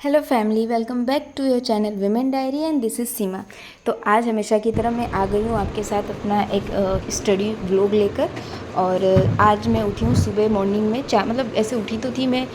Hello family, welcome back to your channel women diary and this is Seema. तो आज हमेशा की तरह मैं आ गई हूँ आपके साथ अपना एक स्टडी व्लॉग लेकर। और आज मैं उठी हूँ सुबह मॉर्निंग में मतलब ऐसे उठी तो थी मैं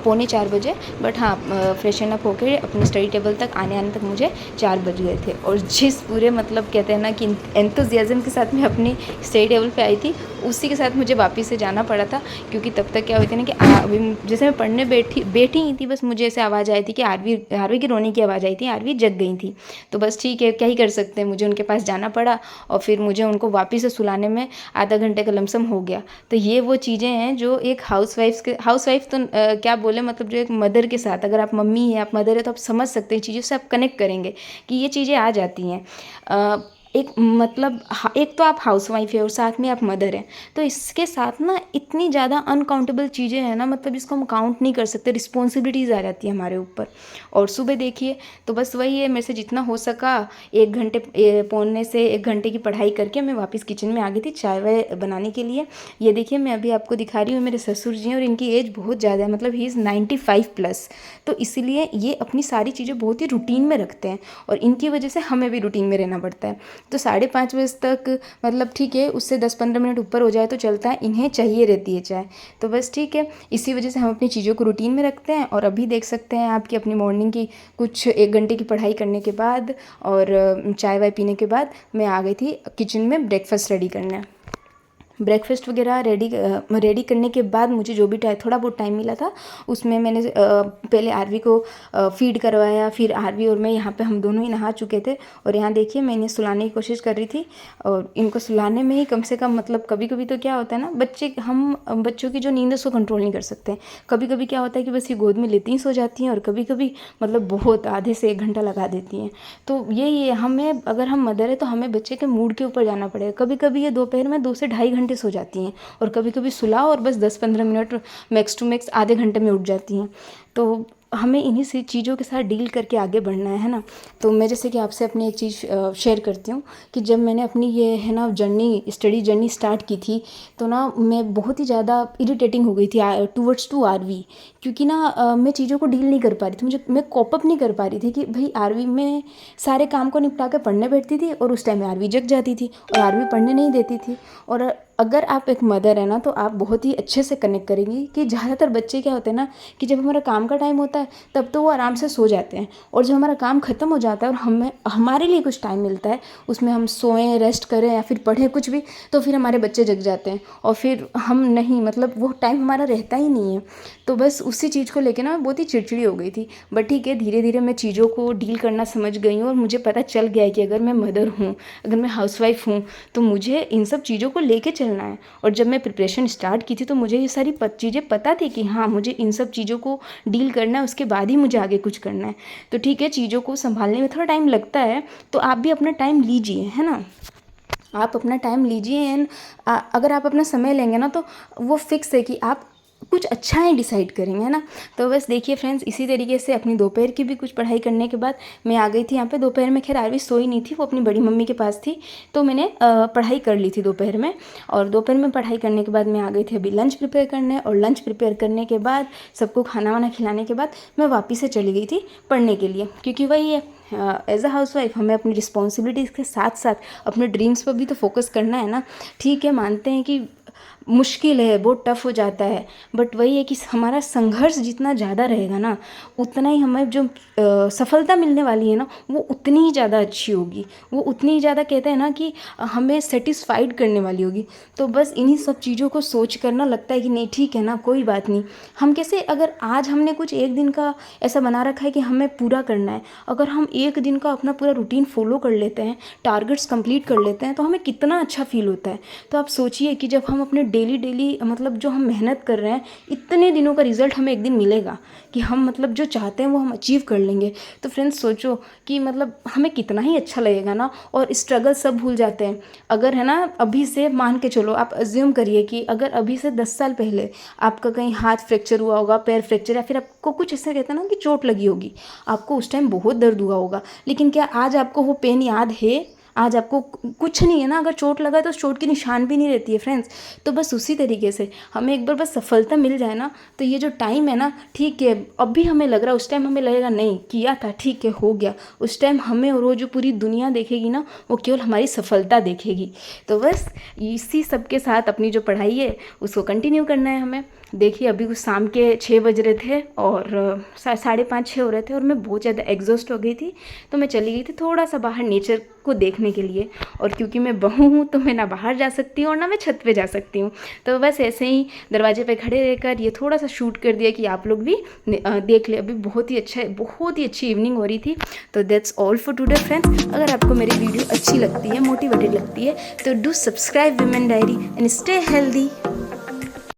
3:45 बजे, बट हाँ फ्रेशन अप होकर अपने स्टडी टेबल तक आने तक मुझे 4 बज गए थे। और जिस पूरे मतलब कहते हैं ना कि एंथुजियाज़म के साथ मैं अपनी स्टडी टेबल पे आई थी, उसी के साथ मुझे वापस से जाना पड़ा था। क्योंकि तब तक क्या हुई थी ना कि अभी जैसे मैं पढ़ने बैठी ही थी, बस मुझे ऐसे आवाज़ आई थी कि आरवी की रोने की आवाज़ आई थी, आरवी जग गई थी। तो बस ठीक है, क्या ही कर सकते हैं, मुझे उनके पास जाना पड़ा और फिर मुझे उनको वापस से सुलाने में आधा घंटे का लमसम हो गया। तो ये वो चीज़ें हैं जो एक हाउसवाइफ तो क्या बोले, मतलब जो एक मदर के साथ, अगर आप मम्मी हैं, आप मदर है, तो आप समझ सकते हैं चीज़ों से, आप कनेक्ट करेंगे कि ये चीज़ें आ जाती हैं। एक मतलब एक तो आप हाउसवाइफ है और साथ में आप मदर हैं, तो इसके साथ ना इतनी ज़्यादा अनकाउंटेबल चीज़ें हैं ना, मतलब जिसको हम काउंट नहीं कर सकते, रिस्पॉन्सिबिलिटीज़ आ जाती है हमारे ऊपर। और सुबह देखिए, तो बस वही है, मेरे से जितना हो सका 1 घंटे की पढ़ाई करके मैं वापस किचन में आ गई थी चाय वाय बनाने के लिए। ये देखिए, मैं अभी आपको दिखा रही हूँ, मेरे ससुर जी हैं और इनकी एज बहुत ज़्यादा है, मतलब ही इज़ 95+। तो इसीलिए ये अपनी सारी चीज़ें बहुत ही रूटीन में रखते हैं और इनकी वजह से हमें भी रूटीन में रहना पड़ता है। तो 5:30 बजे तक मतलब ठीक है, उससे 10-15 मिनट ऊपर हो जाए तो चलता है, इन्हें चाहिए रहती है चाय। तो बस ठीक है, इसी वजह से हम अपनी चीज़ों को रूटीन में रखते हैं। और अभी देख सकते हैं आपकी अपनी मॉर्निंग की कुछ 1 घंटे की पढ़ाई करने के बाद और चाय वाय पीने के बाद मैं आ गई थी किचन में ब्रेकफास्ट रेडी करने। ब्रेकफास्ट वगैरह रेडी करने के बाद मुझे जो भी थोड़ा बहुत टाइम मिला था, उसमें मैंने पहले आरवी को फीड करवाया। फिर आरवी और मैं यहाँ पे हम दोनों ही नहा चुके थे और यहाँ देखिए मैं इन्हें सुलाने की कोशिश कर रही थी। और इनको सुलाने में ही कम से कम, मतलब कभी कभी तो क्या होता है ना, हम बच्चों की जो नींद है उसको कंट्रोल नहीं कर सकते। कभी कभी क्या होता है कि बस ये गोद में लेती ही सो जाती हैं और कभी कभी मतलब बहुत आधे से 1 घंटा लगा देती हैं। तो यही है, हमें अगर हम मदर है तो हमें बच्चे के मूड के ऊपर जाना पड़ेगा। कभी कभी ये दोपहर में 2 से ढाई घंटे सो जाती हैं और कभी कभी सुलाओ और बस 10-15 मिनट, मैक्स टू मैक्स आधे घंटे में उठ जाती हैं। तो हमें इन्हीं से चीज़ों के साथ डील करके आगे बढ़ना है ना। तो मैं जैसे कि आपसे अपनी एक चीज़ शेयर करती हूँ कि जब मैंने अपनी ये है ना स्टडी जर्नी स्टार्ट की थी, तो ना मैं बहुत ही ज़्यादा इरिटेटिंग हो गई थी टूवर्ड्स टू आरवी। क्योंकि ना मैं चीज़ों को डील नहीं कर पा रही थी, मैं कोप अप नहीं कर पा रही थी कि भाई आरवी में सारे काम को निपटा कर पढ़ने बैठती थी और उस टाइम में आरवी जग जाती थी और आरवी पढ़ने नहीं देती थी। और अगर आप एक मदर है ना, तो आप बहुत ही अच्छे से कनेक्ट करेंगी कि ज़्यादातर बच्चे क्या होते हैं ना कि जब हमारा काम का टाइम होता है तब तो वो आराम से सो जाते हैं, और जब हमारा काम ख़त्म हो जाता है और हमारे लिए कुछ टाइम मिलता है, उसमें हम सोएं, रेस्ट करें या फिर पढ़ें कुछ भी, तो फिर हमारे बच्चे जग जाते हैं और फिर हम नहीं, मतलब वो टाइम हमारा रहता ही नहीं है। तो बस उसी चीज़ को लेकर ना बहुत ही चिड़चिड़ी हो गई थी। बट ठीक है, धीरे धीरे मैं चीज़ों को डील करना समझ गई हूँ और मुझे पता चल गया है कि अगर मैं मदर हूँ, अगर मैं हाउसवाइफ हूँ, तो मुझे इन सब चीज़ों को लेके चलना है। और जब मैं प्रिपरेशन स्टार्ट की थी तो मुझे ये सारी चीज़ें पता थी कि हाँ, मुझे इन सब चीज़ों को डील करना है, उसके बाद ही मुझे आगे कुछ करना है। तो ठीक है, चीज़ों को संभालने में थोड़ा टाइम लगता है, तो आप भी अपना टाइम लीजिए, है ना। आप अपना टाइम लीजिए एंड अगर आप अपना समय लेंगे ना, तो वो फिक्स है कि आप कुछ अच्छा ही डिसाइड करेंगे, है ना। तो बस देखिए फ्रेंड्स, इसी तरीके से अपनी दोपहर की भी कुछ पढ़ाई करने के बाद मैं आ गई थी यहाँ पे। दोपहर में खैर आरवी सोई नहीं थी, वो अपनी बड़ी मम्मी के पास थी, तो मैंने पढ़ाई कर ली थी दोपहर में। और दोपहर में पढ़ाई करने के बाद मैं आ गई थी अभी लंच प्रिपेयर करने, और लंच प्रिपेयर करने के बाद सबको खाना वाना खिलाने के बाद मैं वापस से चली गई थी पढ़ने के लिए। क्योंकि वही है, एज अ हाउस वाइफ हमें अपनी रिस्पॉन्सिबिलिटीज़ के साथ साथ अपने ड्रीम्स पर भी तो फोकस करना है ना। ठीक है, मानते हैं कि मुश्किल है, बहुत टफ हो जाता है, बट वही है कि हमारा संघर्ष जितना ज़्यादा रहेगा ना, उतना ही हमें जो सफलता मिलने वाली है ना, वो उतनी ही ज़्यादा अच्छी होगी, वो उतनी ही ज़्यादा कहते हैं ना कि हमें सेटिस्फाइड करने वाली होगी। तो बस इन्हीं सब चीज़ों को सोच कर ना लगता है कि नहीं ठीक है ना, कोई बात नहीं। हम कैसे, अगर आज हमने कुछ एक दिन का ऐसा बना रखा है कि हमें पूरा करना है, अगर हम एक दिन का अपना पूरा रूटीन फॉलो कर लेते हैं, टारगेट्स कंप्लीट कर लेते हैं, तो हमें कितना अच्छा फील होता है। तो आप सोचिए कि जब हम अपने डेली मतलब जो हम मेहनत कर रहे हैं, इतने दिनों का रिजल्ट हमें एक दिन मिलेगा कि हम मतलब जो चाहते हैं वो हम अचीव कर लेंगे। तो फ्रेंड्स सोचो कि मतलब हमें कितना ही अच्छा लगेगा ना, और स्ट्रगल सब भूल जाते हैं। अगर है ना, अभी से मान के चलो, आप अज्यूम करिए कि अगर अभी से 10 साल पहले आपका कहीं हाथ फ्रैक्चर हुआ होगा, पैर फ्रैक्चर, या फिर आपको कुछ ऐसा कहते हैं ना कि चोट लगी होगी, आपको उस टाइम बहुत दर्द हुआ होगा, लेकिन क्या आज आपको वो पेन याद है? आज आपको कुछ नहीं है ना, अगर चोट लगा तो उस चोट की निशान भी नहीं रहती है फ्रेंड्स। तो बस उसी तरीके से हमें एक बार बस सफलता मिल जाए ना, तो ये जो टाइम है ना, ठीक है अभी हमें लग रहा है, उस टाइम हमें लगेगा नहीं किया था, ठीक है हो गया, उस टाइम हमें और वो जो पूरी दुनिया देखेगी ना, वो केवल हमारी सफलता देखेगी। तो बस इसी सब के साथ अपनी जो पढ़ाई है उसको कंटिन्यू करना है हमें। देखिए अभी कुछ शाम के 6 बज रहे थे और 5:30-6 हो रहे थे और मैं बहुत ज़्यादा एग्जॉस्ट हो गई थी, तो मैं चली गई थी थोड़ा सा बाहर नेचर को देखने के लिए। और क्योंकि मैं बहू हूँ तो मैं ना बाहर जा सकती हूँ और ना मैं छत पे जा सकती हूँ, तो बस ऐसे ही दरवाजे पे खड़े रहकर ये थोड़ा सा शूट कर दिया कि आप लोग भी देख ले। अभी बहुत ही अच्छा, बहुत ही अच्छी इवनिंग हो रही थी। तो that's all for today friends. अगर आपको मेरी वीडियो अच्छी लगती है, मोटिवेटेड लगती है, तो do subscribe women diary and stay healthy.